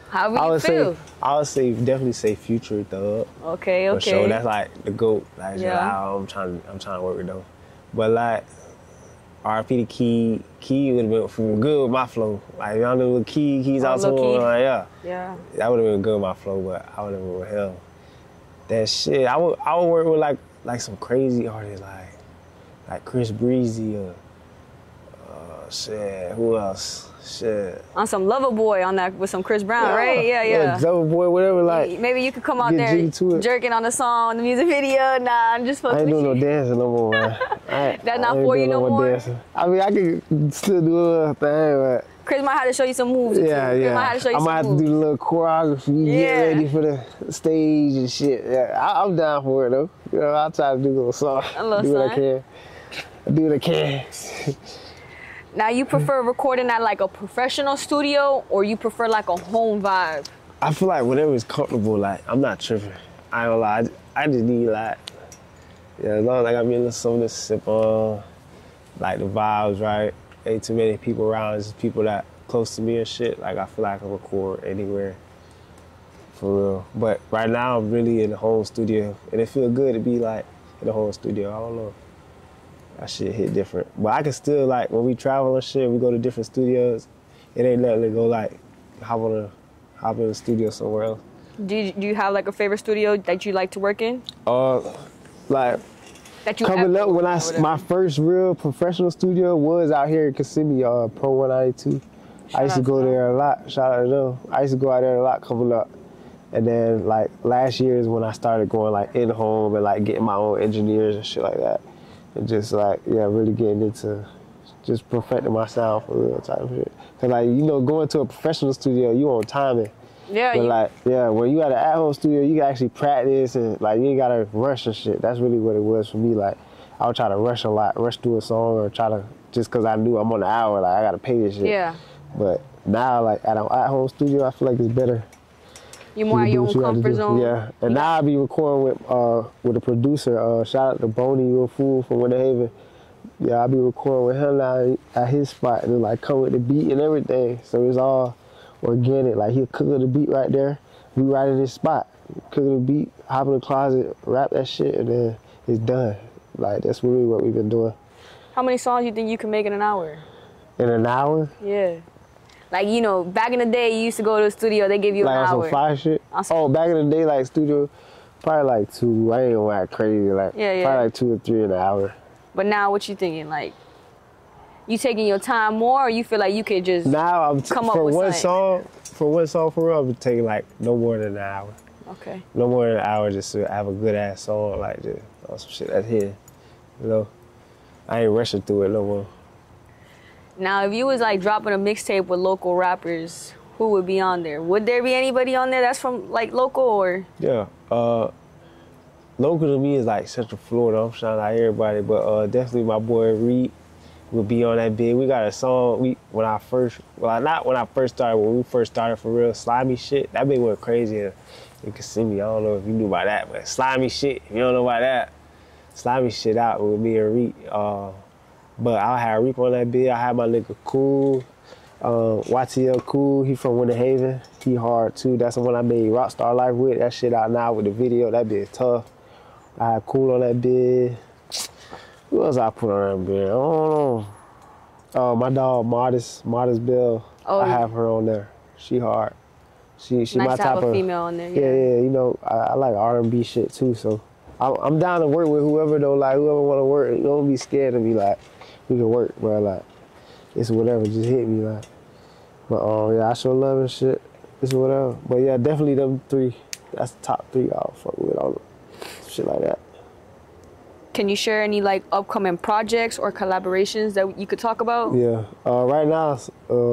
However I you would feel. say, definitely say Future Thug. Okay, For okay. sure, that's like the GOAT. Like, Yeah. I'm trying to work with though. But like, RP to Key would have been from good with my flow. Like, y'all know what Key's Oh, also Lil Key. on, yeah. Yeah. That would have been good with my flow, but I would have been with him. That shit, I would work with like some crazy artists like Chris Breezy or shit. Who else? Shit. On some Lover Boy on that with some Chris Brown, right? Yeah. Double Boy, whatever. Like, Maybe you could come out get there jiggy to it. jerking on the song, the music video. Nah, I'm just I fucking ain't with doing you. no dancing no more, man. That's not I ain't for you doing no more? Dancing. I mean, I can still do a little thing, but Chris might have to show you some moves. Chris might have to show you I some might have to moves. do the little choreography, Yeah. get ready for the stage and shit. Yeah, I'm down for it though. You know, I'll try to do a little song. A little do what I something. can. I do what I can. Now, you prefer recording at like a professional studio, or you prefer like a home vibe? I feel like whatever is comfortable, like, I'm not tripping. I ain't gonna lie, I just need like, as long as I got me a little something to sip on, like the vibes, right? Ain't too many people around, just people that close to me and shit. Like, I feel like I can record anywhere, for real. But right now, I'm really in the home studio, and it feel good to be like in the home studio. I don't know. That shit hit different. But I can still, like, when we travel and shit, we go to different studios, it ain't nothing to go like hop in the studio somewhere else. Do you have like a favorite studio that you like to work in? Like, That you coming ever up, when worked in or my whatever? first real professional studio was out here in Kissimmee, Pro 192. I used to out go to them. there a lot. Shout out to them. I used to go out there a lot coming up. And then, like, last year is when I started going, like, in home and, like, getting my own engineers and shit like that. And just, like, really getting into just perfecting my sound for real type of shit. Cause, like, you know, going to a professional studio, you on timing. Yeah, But when you at an at-home studio, you can actually practice and like you ain't gotta rush and shit. That's really what it was for me. Like, I would try to rush a lot, rush through a song, or try to just cause I knew I'm on the hour, like I gotta pay this shit. Yeah. But now, like at an at-home studio, I feel like it's better. You're more You at do your what own you gotta comfort do. zone. Yeah, and now I be recording with a producer. Shout out to Boney, you a fool from Winter Haven. Yeah, I be recording with him now at his spot, and like come with the beat and everything. So it's all organic. Like he'll cook the beat right there. We right in his spot. Cook the beat, hop in the closet, rap that shit, and then it's done. Like that's really what we've been doing. How many songs you think you can make in an hour? In an hour, Yeah. Like, you know, back in the day, you used to go to the studio, they give you like an on hour. some fire shit. On some- Oh, back in the day, like studio, probably like 2. I ain't gonna act crazy. Like Yeah. probably like 2 or 3 in an hour. But now, what you thinking? Like, you taking your time more, or you feel like you could just Now I'm come up for with one something? song for real, I'm taking like no more than an hour. Okay. No more than an hour just to have a good ass song like this. Or some shit that's here. You know? I ain't rushing through it no more. Now, if you was like dropping a mixtape with local rappers, who would be on there? Would there be anybody on there that's from like local or? Yeah. Local to me is like Central Florida. I'm shouting out everybody, but definitely my boy Reed will be on that bid. We got a song when we first started for real, Slimy Shit. That bit went crazy in Kissimmee. I don't know if you knew about that, but Slimy Shit, if you don't know about that, Slimy Shit out with me and Reed. But I had Reap on that bid. I had my nigga Cool, YTL Cool. He from Winter Haven. He hard too. That's the one I made Rockstar Life with. That shit out now with the video. That bit tough. I had Cool on that bid. Who else I put on that bid? I don't know. My dog Modest Bell. Oh, I yeah. have her on there. She hard. She Nice my to type have a of female on there. yeah. You know, I like R&B shit too. So I'm down to work with whoever though. Like whoever want to work. Don't be scared of me. Like we can work, bro. Like it's whatever. Just hit me, like. But yeah, I show love and shit. It's whatever. But yeah, definitely them 3. That's the top 3 I'll fuck with. All shit like that. Can you share any like upcoming projects or collaborations that you could talk about? Yeah. Right now,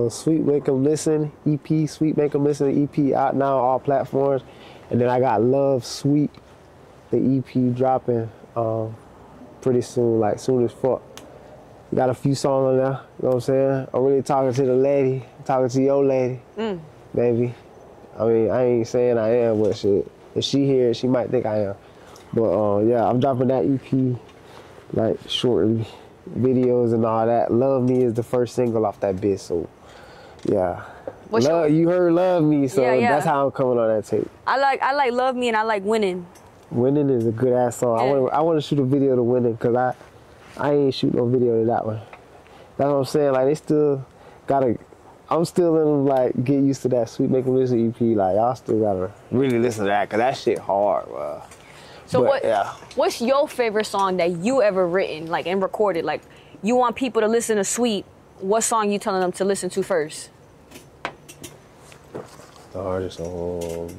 Sweet Make 'Em Listen EP, Sweet Make 'Em Listen EP out now on all platforms. And then I got Love Sweet, the EP dropping pretty soon, like soon as fuck. Got a few songs on there, you know what I'm saying? I'm really talking to the lady, talking to your lady, baby. I mean, I ain't saying I am, but shit, if she hears, she might think I am. But yeah, I'm dropping that EP like shortly. Videos and all that. Love Me is the first single off that bitch, so yeah. You heard Love Me, so that's how I'm coming on that tape. I like Love Me and I like Winning. Winning is a good ass song. Yeah. I want to shoot a video to Winning because I ain't shoot no video to that one. That's what I'm saying. Like they still gotta. I'm still in them, like get used to that Sweet Make 'Em Listen EP. Like y'all still gotta really listen to that because that shit hard, bro. So what's your favorite song that you ever written, like and recorded? Like you want people to listen to Sweet, what song you telling them to listen to first? The hardest song.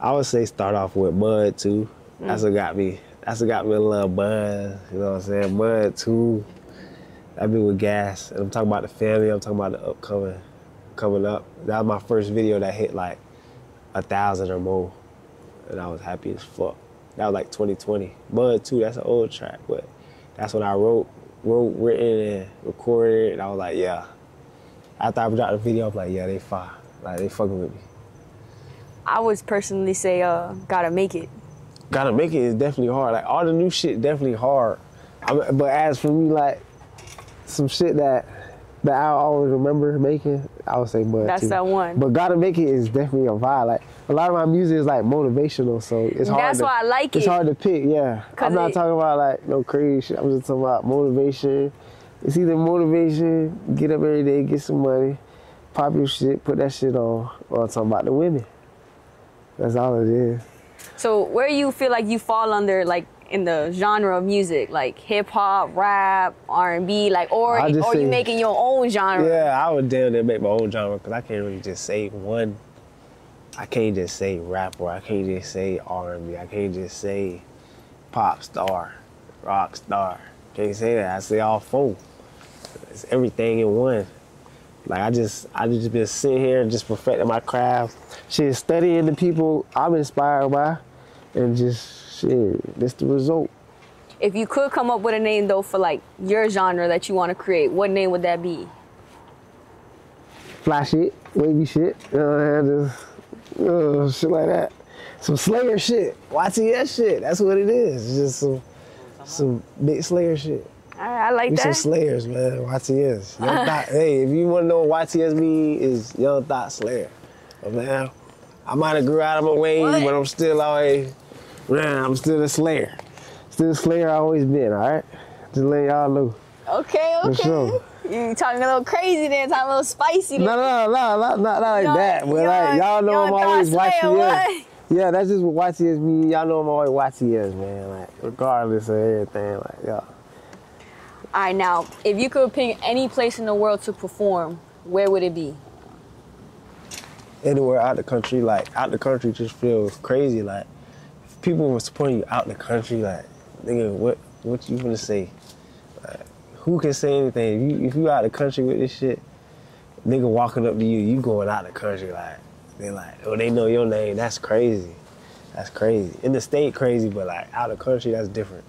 I would say start off with Mud 2. That's what got me a little buzz. You know what I'm saying? Mud 2. That be with gas. And I'm talking about the family. I'm talking about the coming up. That was my first video that hit like 1,000 or more. And I was happy as fuck. That was like 2020. Mud 2, that's an old track, but that's when I wrote, written, and recorded. And I was like, yeah. After I dropped the video, I was like, yeah, they fire. Like, they fucking with me. I would personally say, Gotta Make It. Gotta Make It is definitely hard. Like, all the new shit definitely hard. But as for me, like, some shit that I always remember making, I would say Mud 2. That's that one. But Gotta Make It is definitely a vibe. Like, a lot of my music is like motivational, so it's hard. That's why I like it. It's hard to pick, yeah. I'm not talking about like no crazy shit. I'm just talking about motivation. It's either motivation, get up every day, get some money, pop your shit, put that shit on, or I'm talking about the women. That's all it is. So where you feel like you fall under, like in the genre of music, like hip hop, rap, R&B, like, or you making your own genre? Yeah, I would damn near make my own genre because I can't really just say one. I can't just say rap, or I can't just say R&B. I can't just say pop star, rock star. Can't say that. I say all four. It's everything in one. Like I just been sitting here and just perfecting my craft. Shit, studying the people I'm inspired by, and just shit, that's the result. If you could come up with a name though for like your genre that you want to create, what name would that be? Fly shit, wavy shit, shit like that. Some Slayer shit, YTS shit. That's what it is. It's just some big Slayer shit. I like that. Some Slayers, man. YTS. Young Thought, hey, if you want to know what YTS mean, is Young Thought Slayer. But man, I might have grew out of my ways, but I'm still always, man, I'm still a Slayer. Still a Slayer I always been, all right? Just let y'all know. Okay. For sure. You talking a little crazy then, talking a little spicy. No, not like that. But like, y'all know I'm always YTS. Yeah, that's just what YTS mean. Y'all know I'm always YTS, man. Like, regardless of everything, like, y'all. All right, now, if you could pick any place in the world to perform, where would it be? Anywhere out the country. Like, out the country just feels crazy. Like, if people were supporting you out the country, like, nigga, what you gonna say? Like, who can say anything? If you out the country with this shit, nigga walking up to you, you going out the country, like, they're like, oh, they know your name. That's crazy. That's crazy. In the state, crazy, but like, out of the country, that's different.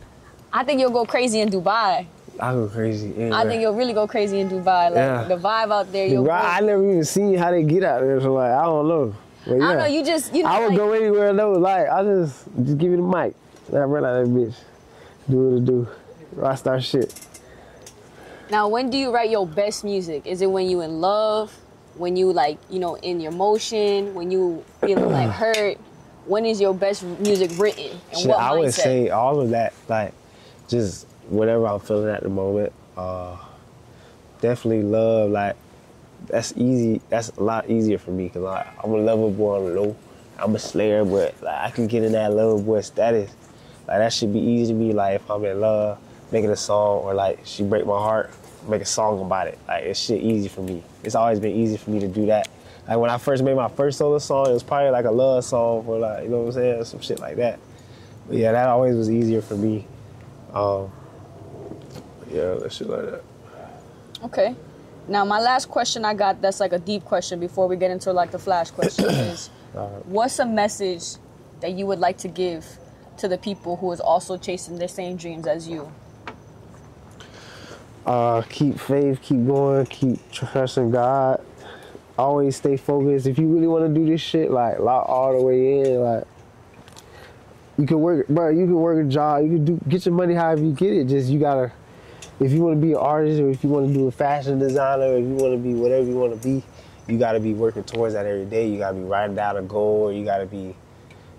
I think you'll go crazy in Dubai. I'll go crazy anywhere. I think you'll really go crazy in Dubai. Like, the vibe out there, I never even seen how they get out there, so like, I don't know. But yeah, I don't know, you know. I would go anywhere though, like, I just give me the mic. I run out of that bitch. Do what it do. Rockstar shit. Now, when do you write your best music? Is it when you in love? When you like, you know, in your motion? When you feeling like hurt? When is your best music written? And shit, what I mindset? would say all of that, like, just whatever I'm feeling at the moment. Definitely love, like, that's easy. That's a lot easier for me because I'm a lover boy on the low. I'm a Slayer, but like, I can get in that lover boy status. Like, that should be easy to me. Like, if I'm in love, making a song, or like she break my heart, make a song about it. Like, it's shit easy for me. It's always been easy for me to do that. Like, when I first made my first solo song, it was probably like a love song for, like, you know what I'm saying, some shit like that. But yeah, that always was easier for me. Yeah, that shit like that. Okay. Now, my last question I got that's like a deep question before we get into like the flash question is, what's a message that you would like to give to the people who is also chasing their same dreams as you? Keep faith, keep going, keep trusting God. Always stay focused. If you really want to do this shit, like lock all the way in, like you can work, bro. You can work a job. You can get your money however you get it. Just you gotta, if you want to be an artist or if you want to do a fashion designer, or if you want to be whatever you want to be, you gotta be working towards that every day. You gotta be writing down a goal, or you gotta be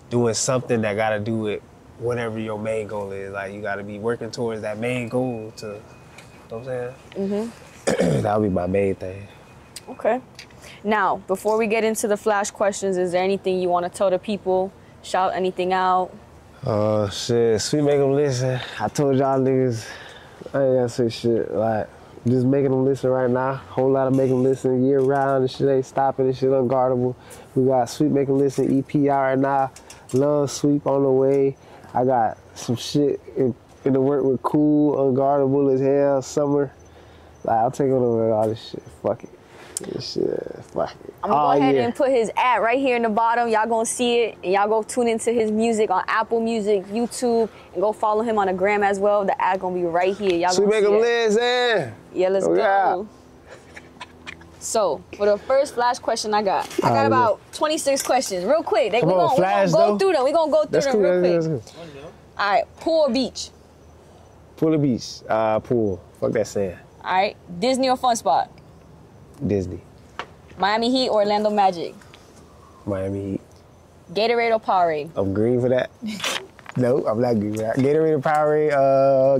doing something that gotta do with whatever your main goal is. Like you gotta be working towards that main goal to. You know what I'm saying? Mm-hmm. That would be my main thing. Okay. Now, before we get into the flash questions, is there anything you want to tell the people? Shout anything out? Shit, sweet make them listen. I told y'all niggas, I ain't gotta say shit. Like, just making them listen right now. Whole lot of make them listen year round. This shit ain't stopping. This shit unguardable. We got Sweet Make 'em Listen EP out right now. Love Sweep on the way. I got some shit in the work with Cool, Unguardable as hell, Summer. Like, I'll take over all this shit. Fuck it. This shit, fuck it. I'm gonna go ahead and put his ad right here in the bottom. Y'all gonna see it, and y'all go tune into his music on Apple Music, YouTube, and go follow him on the gram as well. The ad gonna be right here. Y'all Sweet gonna Make see 'em it. Listen. Yeah, let's go. Yeah. So, for the first flash question I got about 26 questions. Real quick. We Come on, gonna go through them. We gonna go through That's them cool. real That's quick. cool. All right, pool or beach? Pool or beach? Pool. Fuck that sand. All right, Disney or fun spot? Disney. Miami Heat or Orlando Magic? Miami Heat. Gatorade or Powerade? I'm green for that. No, I'm not green for that. Gatorade or Powerade?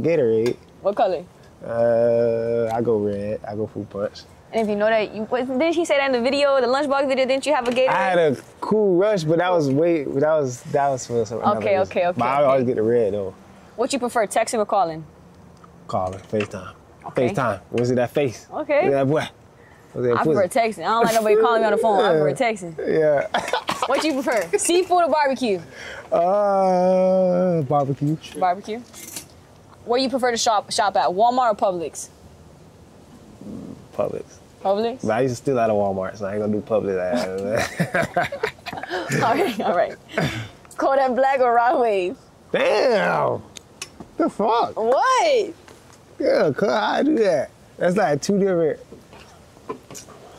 Gatorade. What color? I go red. I go fruit punch. And if you know that, didn't he say that in the video, the lunchbox video? Didn't you have a Gatorade? I had a cool rush, but that was for some. Okay. But I always get the red though. What you prefer, texting or calling? Calling, FaceTime. Okay. FaceTime. What's it that face? Okay. Yeah, boy. What's that I pussy? prefer texting. I don't like nobody calling me on the phone. I prefer texting. Yeah. What you prefer, seafood or barbecue? Barbecue. Barbecue. Where you prefer to shop at, Walmart or Publix? Publix. Publix? But I used to steal out of Walmart, so I ain't gonna do Publix. All right. Kodak Black or Rod Wave? Damn. The fuck? What? Yeah, how I do that? That's like two different.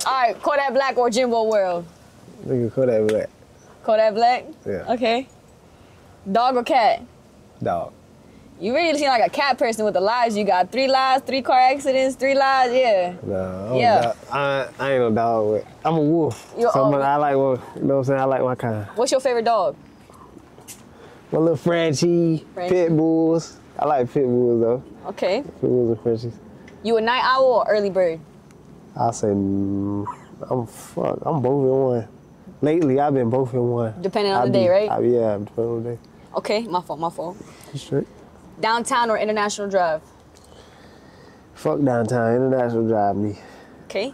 All right, Kodak Black or Jimbo World? Nigga, Kodak Black. Kodak Black? Yeah. Okay. Dog or cat? Dog. You really seem like a cat person with the lives you got. 3 lives, 3 car accidents, 3 lives, yeah. No, Yeah. I ain't no dog. With. I'm a wolf. You're So all- I like what, you know what I'm saying? I like my kind. What's your favorite dog? My little Frenchie, pit bulls. I like pit bulls though. Okay. Pit bulls and Frenchies. You a night owl or early bird? I'll say I'm both in one. Lately, I've been both in one. Depending on the day, right? Yeah, depending on the day. Okay, my fault. Straight. Downtown or International Drive? Fuck downtown, International Drive me. Okay.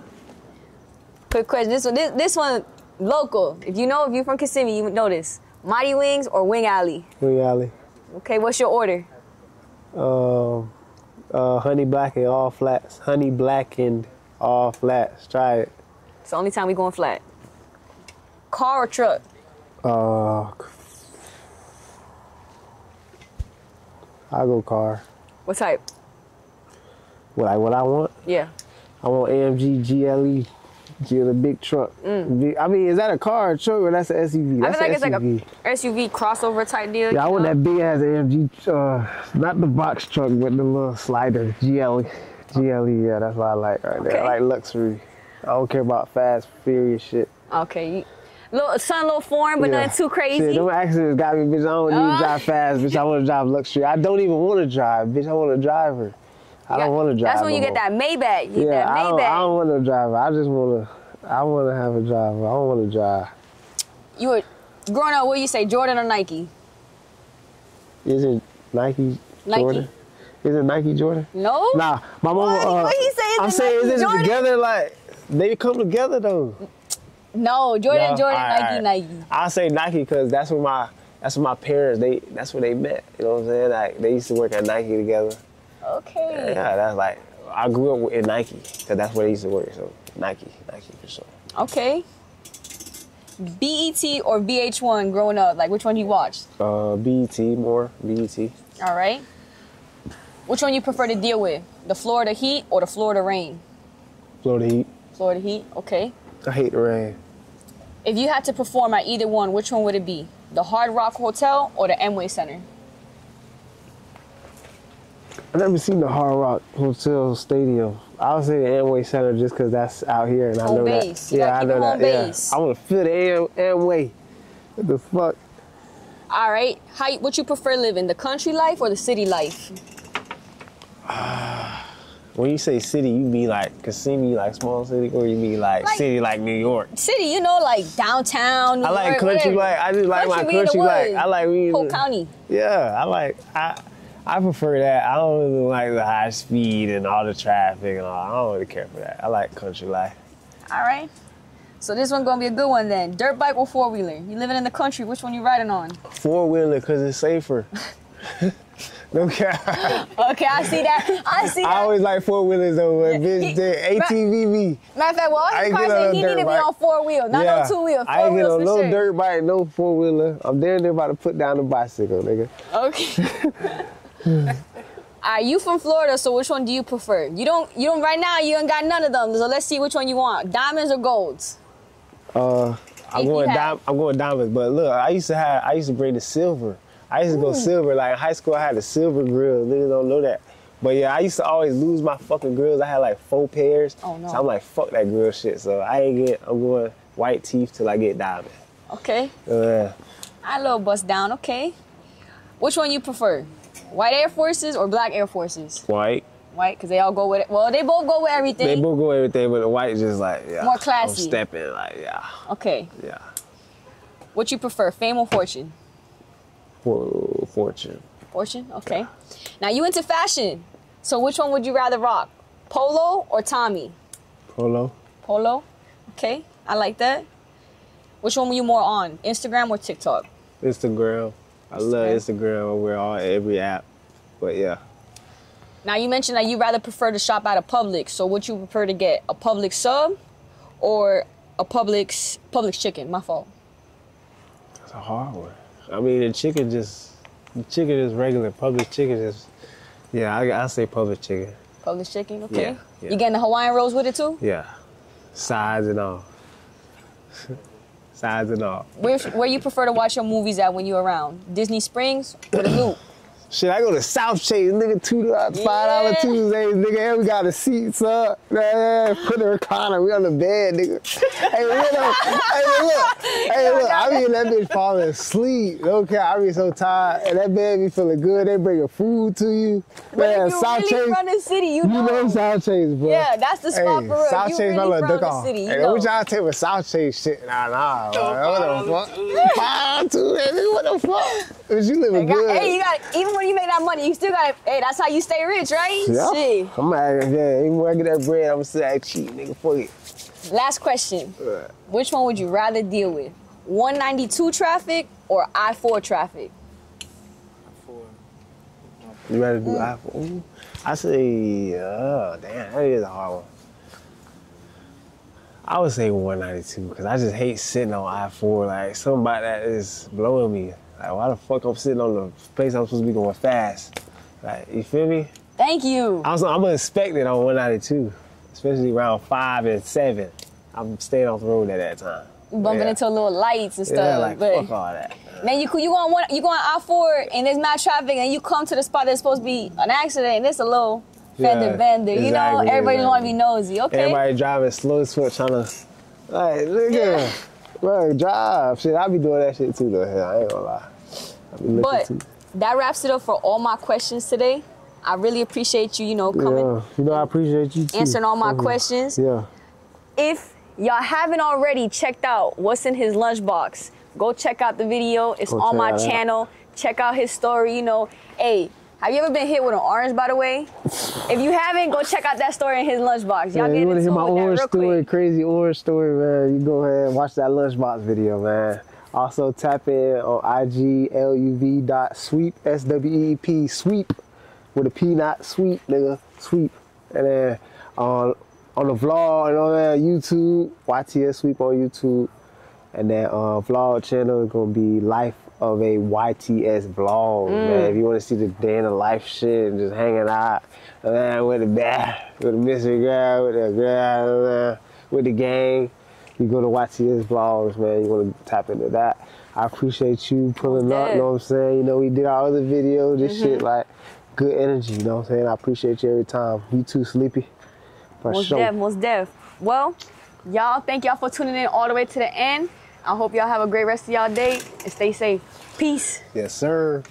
Quick question. This one local. If you're from Kissimmee, you would know this. Mighty Wings or Wing Alley? Wing Alley. Okay, what's your order? Honey blackened all flats. Honey blackened all flats. Try it. It's the only time we going flat. Car or truck? I go car. What type? What I want? Yeah. I want AMG GLE. The big truck. I mean, is that a car or truck or that's an SUV? I That's feel like an it's like SUV. a SUV crossover type deal. Yeah, I want know? that big ass AMG, not the box truck, but the little slider, GLE, yeah, that's what I like right there. Okay. I like luxury. I don't care about fast, furious shit. Okay. Little foreign, but nothing too crazy. Shit, them accidents got me, bitch, I don't need to drive fast, bitch, I want to drive luxury. I don't even want to drive, bitch, I want to drive her. I don't want to drive That's when you no get that Maybach. You more. get that I Maybach. don't want to drive her. I want to have a driver. I don't want to drive. You were growing up, what do you say, Jordan or Nike? Is it Nike Jordan? Is it Nike Jordan? No. Nah, my mama. What he say? I'm saying, is it Jordan? together? Like they come together though. No, Jordan, No? Jordan, All Nike, right. Nike. I say Nike because that's where my parents. That's where they met. You know what I'm saying? Like they used to work at Nike together. Okay. Yeah, that's like I grew up in Nike because that's where they used to work. So Nike for sure. Okay. BET or VH1 growing up? Like, which one you watched? BET, more BET. All right. Which one you prefer to deal with? The Florida heat or the Florida rain? Florida heat. Florida heat, okay. I hate the rain. If you had to perform at either one, which one would it be? The Hard Rock Hotel or the Amway Center? I've never seen the Hard Rock Hotel Stadium. I would say the Amway Center just because that's out here and I know base. that. You Yeah, I gotta know keep it that. home Yeah. base. I want to feel the Amway. What the fuck? All right. What you prefer living, the country life or the city life? When you say city, you mean like Kissimmee, like small city, or you mean like city like New York? City, you know, like downtown, New I like York, country whatever. like I just like my Country, we in the country like woods. I like we Polk County. Yeah, I prefer that. I don't really like the high speed and all the traffic and all. I don't really care for that. I like country life. All right. So this one gonna be a good one then. Dirt bike or four wheeler? You living in the country? Which one you riding on? Four wheeler because it's safer. No cap. Okay, I see that. I always like four wheelers over bitch. ATV. Matter of fact, well, I his ain't car get said on he a need to dirt be bike. on four wheel, not no two wheel. I ain't Four get on wheels no for sure. dirt bike, no four wheeler. I'm damn near about to put down the bicycle, nigga. Okay. Are you from Florida? So which one do you prefer? You don't. Right now, you ain't got none of them. So let's see which one you want. Diamonds or golds? I'm going diamonds, but look, I used to bring the silver. I used to go silver. Like in high school, I had the silver grill. Niggas don't know that. But yeah, I used to always lose my fucking grills. I had like 4 pairs. Oh no. So I'm like, fuck that grill shit. So I'm going white teeth till I get diamond. Okay. Yeah. I little bust down. Okay. Which one you prefer? White Air Forces or black Air Forces? White. White, because they all go with it. Well, they both go with everything. They both go everything, but the white just like, yeah. More classy. I'm stepping, like, yeah. Okay. Yeah. What you prefer, fame or fortune? Fortune. Fortune, okay. Now you into fashion. So which one would you rather rock? Polo or Tommy? Polo. Polo, okay. I like that. Which one were you more on? Instagram or TikTok? Instagram. I love Instagram. We're on every app. But yeah. Now you mentioned that you rather prefer to shop at a Publix. So would you prefer to get a Publix sub or a Publix chicken? My fault. That's a hard one. I mean, the chicken is regular. Publix chicken is, yeah, I say Publix chicken. Publix chicken, okay. Yeah. You getting the Hawaiian rolls with it too? Yeah. Sides and all. Sides and all. Where you prefer to watch your movies at when you're around? Disney Springs or the Loop? Shit, I go to South Chase, nigga, $5 Tuesdays, nigga, and we got the seats up, man, put the recliner, we on the bed, nigga. Hey, look, I be in that bitch falling asleep, okay, I be so tired, and that bed be feeling good, they bringing food to you. Man, South Chase, run the city, you know South Chase, bro. Yeah, that's the spot for real. South you Chase, really my little from duck the off. city, you Hey, know. what y'all take with South Chase shit? Nah, bro, what the fuck? $5 Tuesdays, what the fuck? Cause you living good. Hey, you got even when you make that money, you still got. Hey, that's how you stay rich, right? Yeah. Shit. I'm out here. Even when I get that bread, I'm still act cheap, nigga. Fuck it. Last question. Which one would you rather deal with? 192 traffic or I-4 traffic? You rather do I-4? I say, damn, that is a hard one. I would say 192 because I just hate sitting on I-4. Like, something about that is blowing me. Like, why the fuck I'm sitting on the place I'm supposed to be going fast? Like, you feel me? Thank you. I'm gonna inspect it on 192, especially around 5 and 7. I'm staying off the road at that time. You bumping into little lights and stuff. Yeah, like, but fuck all that. then you going I-4 and there's mad traffic and you come to the spot that's supposed to be an accident and it's a little fender bender. You know, everybody want to be nosy. Okay. Everybody driving slow as fuck trying to, like, nigga, bro, drive. Shit, I be doing that shit too, though. I ain't gonna lie. I be looking But too. that wraps it up for all my questions today. I really appreciate you, coming. Yeah, I appreciate you too. Answering all my questions. Yeah. If y'all haven't already checked out what's in his lunchbox, go check out the video. It's on my channel. Check out his story. Hey, have you ever been hit with an orange, by the way? If you haven't, go check out that story in his lunchbox. Y'all get you want to into hear my it with orange that real story, quick. crazy orange story, man? You go ahead and watch that lunchbox video, man. Also tap in on IG luv.sweep, SWEEP, sweep, with a P, not sweep, nigga, sweep. And then on the vlog and on that YouTube, YTS Sweep on YouTube. And that vlog channel is gonna be Life of a YTS Vlog, man. If you wanna see the day in the life shit and just hanging out, man, with the mystery girl, with the girl, man, with the gang, you go to YTS Vlogs, man. You wanna tap into that. I appreciate you pulling up, you know what I'm saying? You know, we did our other videos, this shit, like, good energy, you know what I'm saying? I appreciate you every time. You too, Sleepy. For sure. Most def. Well, y'all, thank y'all for tuning in all the way to the end. I hope y'all have a great rest of y'all day and stay safe. Peace. Yes, sir.